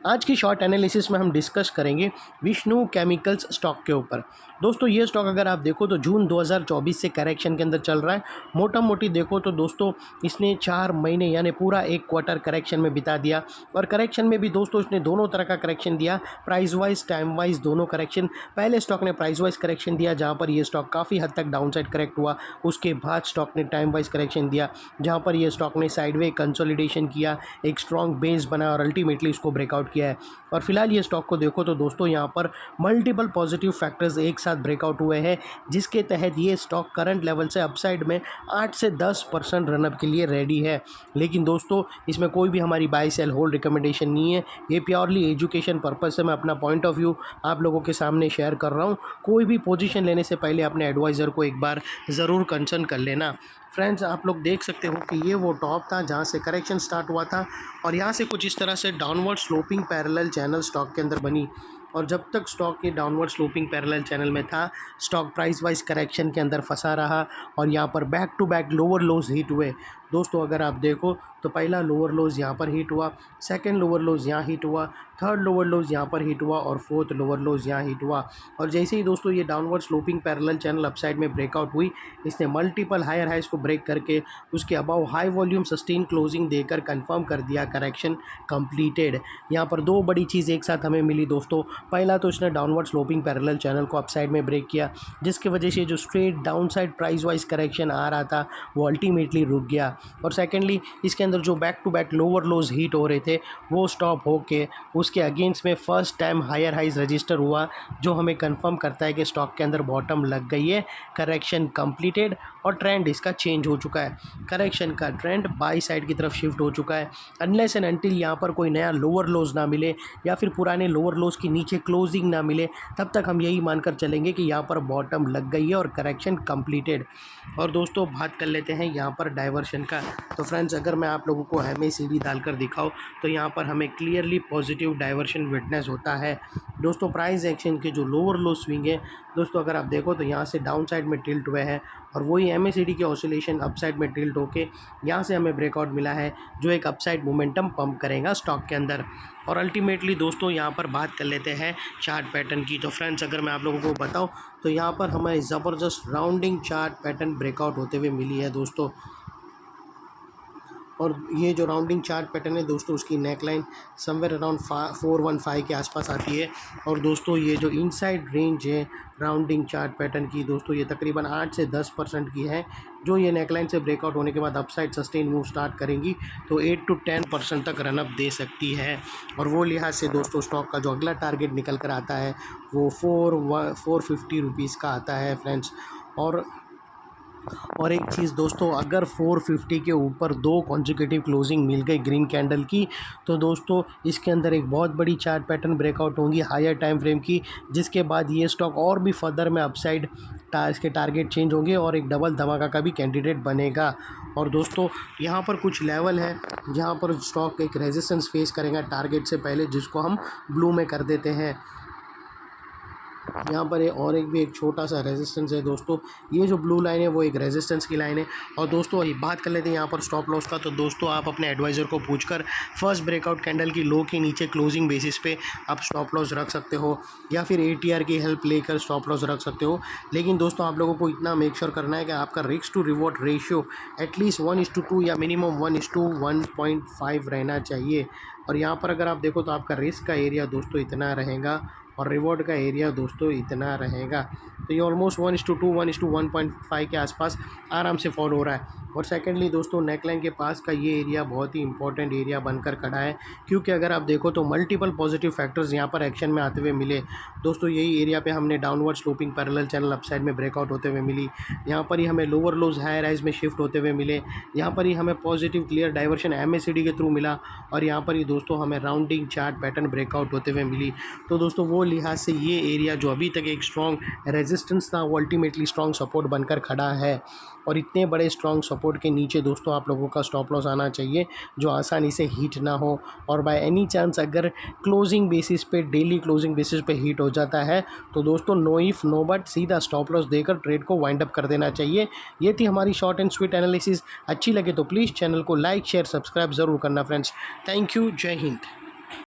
आज की short analysis में हम डिस्कस करेंगे विष्णु केमिकल्स स्टॉक के ऊपर। दोस्तों ये स्टॉक अगर आप देखो तो जून 2024 से करेक्शन के अंदर चल रहा है। मोटा मोटी देखो तो दोस्तों इसने 4 महीने यानी पूरा एक क्वार्टर करेक्शन में बिता दिया। और करेक्शन में भी दोस्तों इसने दोनों तरह का करेक्शन दिया, प्राइस वाइज टाइम वाइज दोनों करेक्शन। पहले स्टॉक ने प्राइस वाइज करेक्शन दिया जहाँ पर ये स्टॉक काफ़ी हद तक डाउन साइड करेक्ट हुआ। उसके बाद स्टॉक ने टाइम वाइज करेक्शन दिया जहाँ पर ये स्टॉक ने साइडवे कंसोलिडेशन किया, एक स्ट्रॉन्ग बेस बना और अल्टीमेटली इसको ब्रेकआउट किया है। और फिलहाल ये स्टॉक को देखो तो दोस्तों यहाँ पर मल्टीपल पॉजिटिव फैक्टर्स एक साथ ब्रेकआउट हुए हैं, जिसके तहत ये स्टॉक करंट लेवल से अपसाइड में 8 से 10% रनअप के लिए रेडी है। लेकिन दोस्तों इसमें कोई भी हमारी बाय सेल होल्ड रिकमेंडेशन नहीं है, ये प्योरली एजुकेशन पर्पज से मैं अपना पॉइंट ऑफ व्यू आप लोगों के सामने शेयर कर रहा हूँ। कोई भी पोजीशन लेने से पहले अपने एडवाइज़र को एक बार ज़रूर कंसर्न कर लेना। फ्रेंड्स आप लोग देख सकते हो कि ये वो टॉप था जहाँ से करेक्शन स्टार्ट हुआ था और यहाँ से कुछ इस तरह से downward sloping parallel channel stock के अंदर बनी। और जब तक स्टॉक के डाउनवर्ड स्लोपिंग पैरेलल चैनल में था, स्टॉक प्राइस वाइज करेक्शन के अंदर फंसा रहा और यहाँ पर back to back lower lows hit हुए। दोस्तों अगर आप देखो तो पहला लोअर लोज यहाँ पर हिट हुआ, सेकंड लोअर लोज यहाँ हिट हुआ, थर्ड लोअर लोज यहाँ पर हिट हुआ और फोर्थ लोअर लोज यहाँ हिट हुआ। और जैसे ही दोस्तों ये downward sloping parallel channel upside में ब्रेकआउट हुई, इसने मल्टीपल हायर हाइज को ब्रेक करके उसके above high volume sustain closing देकर कंफर्म कर दिया करेक्शन कंप्लीटेड। यहाँ पर दो बड़ी चीज़ एक साथ हमें मिली दोस्तों। पहला तो इसने डाउनवर्ड स्लोपिंग पैरेलल चैनल को अपसाइड में ब्रेक किया, जिसकी वजह से जो straight down side price wise correction आ रहा था वो अल्टीमेटली रुक गया। और सेकेंडली इसके अंदर जो back to back lower lows hit हो रहे थे वो स्टॉप होके उसके अगेंस्ट में first time higher highs register हुआ, जो हमें कंफर्म करता है कि स्टॉक के अंदर बॉटम लग गई है, करेक्शन कंप्लीटेड और ट्रेंड इसका चेंज हो चुका है। करेक्शन का ट्रेंड बाई साइड की तरफ शिफ्ट हो चुका है। अनलेस एंड अनटिल यहाँ पर कोई नया लोअर लोज ना मिले या फिर पुराने लोअर लोज के नीचे क्लोजिंग ना मिले, तब तक हम यही मानकर चलेंगे कि यहाँ पर बॉटम लग गई है और करेक्शन कंप्लीटेड। और दोस्तों बात कर लेते हैं यहाँ पर डाइवर्शन का। तो फ्रेंड्स अगर मैं आप लोगों को MACD डालकर दिखाऊँ तो यहाँ पर हमें क्लियरली पॉजिटिव डाइवर्शन विटनेस होता है। दोस्तों प्राइस एक्शन के जो लोअर लो स्विंग है दोस्तों अगर आप देखो तो यहाँ से डाउन साइड में टिल्ट हुए हैं और वही MACD के ऑसिलेशन अपसाइड में टिल्ट होके यहाँ से हमें ब्रेकआउट मिला है, जो एक अपसाइड मोमेंटम पंप करेगा स्टॉक के अंदर। और अल्टीमेटली दोस्तों यहाँ पर बात कर लेते हैं चार्ट पैटर्न की। तो फ्रेंड्स अगर मैं आप लोगों को बताऊँ तो यहाँ पर हमें ज़बरदस्त राउंडिंग चार्ट पैटर्न ब्रेकआउट होते हुए मिली है दोस्तों। और ये जो राउंडिंग चार्ट पैटर्न है दोस्तों उसकी नेकलाइन समवेयर अराउंड 415 के आसपास आती है। और दोस्तों ये जो इनसाइड रेंज है राउंडिंग चार्ट पैटर्न की दोस्तों ये तकरीबन 8 से 10% की है, जो ये नेकलाइन से ब्रेकआउट होने के बाद अपसाइड सस्टेन मूव स्टार्ट करेंगी तो 8 to 10% तक रनअप दे सकती है। और वो लिहाज से दोस्तों स्टॉक का जो अगला टारगेट निकल कर आता है वो 450 रुपीज़ का आता है फ्रेंड्स। और एक चीज़ दोस्तों, अगर 450 के ऊपर दो कॉन्जिक्यूटिव क्लोजिंग मिल गई ग्रीन कैंडल की तो दोस्तों इसके अंदर एक बहुत बड़ी चार्ट पैटर्न ब्रेकआउट होंगी हायर टाइम फ्रेम की, जिसके बाद ये स्टॉक और भी फर्दर में अपसाइड इसके टारगेट चेंज होंगे और एक डबल धमाका का भी कैंडिडेट बनेगा। और दोस्तों यहाँ पर कुछ लेवल है जहाँ पर स्टॉक एक रेजिस्टेंस फेस करेगा टारगेट से पहले, जिसको हम ब्लू में कर देते हैं। यहाँ पर और एक छोटा सा रेजिस्टेंस है दोस्तों, ये जो ब्लू लाइन है वो एक रेजिस्टेंस की लाइन है। और दोस्तों बात कर लेते हैं यहाँ पर स्टॉप लॉस का। तो दोस्तों आप अपने एडवाइज़र को पूछकर फर्स्ट ब्रेकआउट कैंडल की लो के नीचे क्लोजिंग बेसिस पे आप स्टॉप लॉस रख सकते हो या फिर ATR की हेल्प लेकर स्टॉप लॉस रख सकते हो। लेकिन दोस्तों आप लोगों को इतना मेक श्योर करना है कि आपका risk to reward ratio at least 1:2 या मिनिमम 1:1.5 रहना चाहिए। और यहाँ पर अगर आप देखो तो आपका रिस्क का एरिया दोस्तों इतना रहेगा और रिवॉर्ड का एरिया दोस्तों इतना रहेगा। तो ये ऑलमोस्ट 1:2 1:1.5 के आसपास आराम से फॉल हो रहा है। और सेकेंडली दोस्तों नेकलाइन के पास का ये एरिया बहुत ही इंपॉर्टेंट एरिया बनकर खड़ा है, क्योंकि अगर आप देखो तो मल्टीपल पॉजिटिव फैक्टर्स यहाँ पर एक्शन में आते हुए मिले। दोस्तों यही एरिया पे हमने downward sloping parallel channel upside में ब्रेकआउट होते हुए मिली, यहाँ पर ही हमें लोअर लोज हायर राइज में शिफ्ट होते हुए मिले, यहाँ पर ही हमें पॉजिटिव क्लियर डाइवर्शन MACD के थ्रू मिला और यहाँ पर ही दोस्तों हमें राउंडिंग चार्ट पैटर्न ब्रेकआउट होते हुए मिली। तो दोस्तों वो लिहाज से ये एरिया जो अभी तक एक स्ट्रॉन्ग रेजिस्टेंस था वो अल्टीमेटली स्ट्रॉन्ग सपोर्ट बनकर खड़ा है। और इतने बड़े स्ट्रॉन्ग सपोर्ट के नीचे दोस्तों आप लोगों का स्टॉप लॉस आना चाहिए जो आसानी से हिट ना हो। और बाय एनी चांस अगर क्लोजिंग बेसिस पे डेली क्लोजिंग बेसिस पे हिट हो जाता है तो दोस्तों नो इफ़ नो बट सीधा स्टॉप लॉस देकर ट्रेड को वाइंड अप कर देना चाहिए। ये थी हमारी शॉर्ट एंड स्वीट एनालिसिस। अच्छी लगे तो प्लीज़ चैनल को लाइक शेयर सब्सक्राइब ज़रूर करना फ्रेंड्स। थैंक यू, जय हिंद।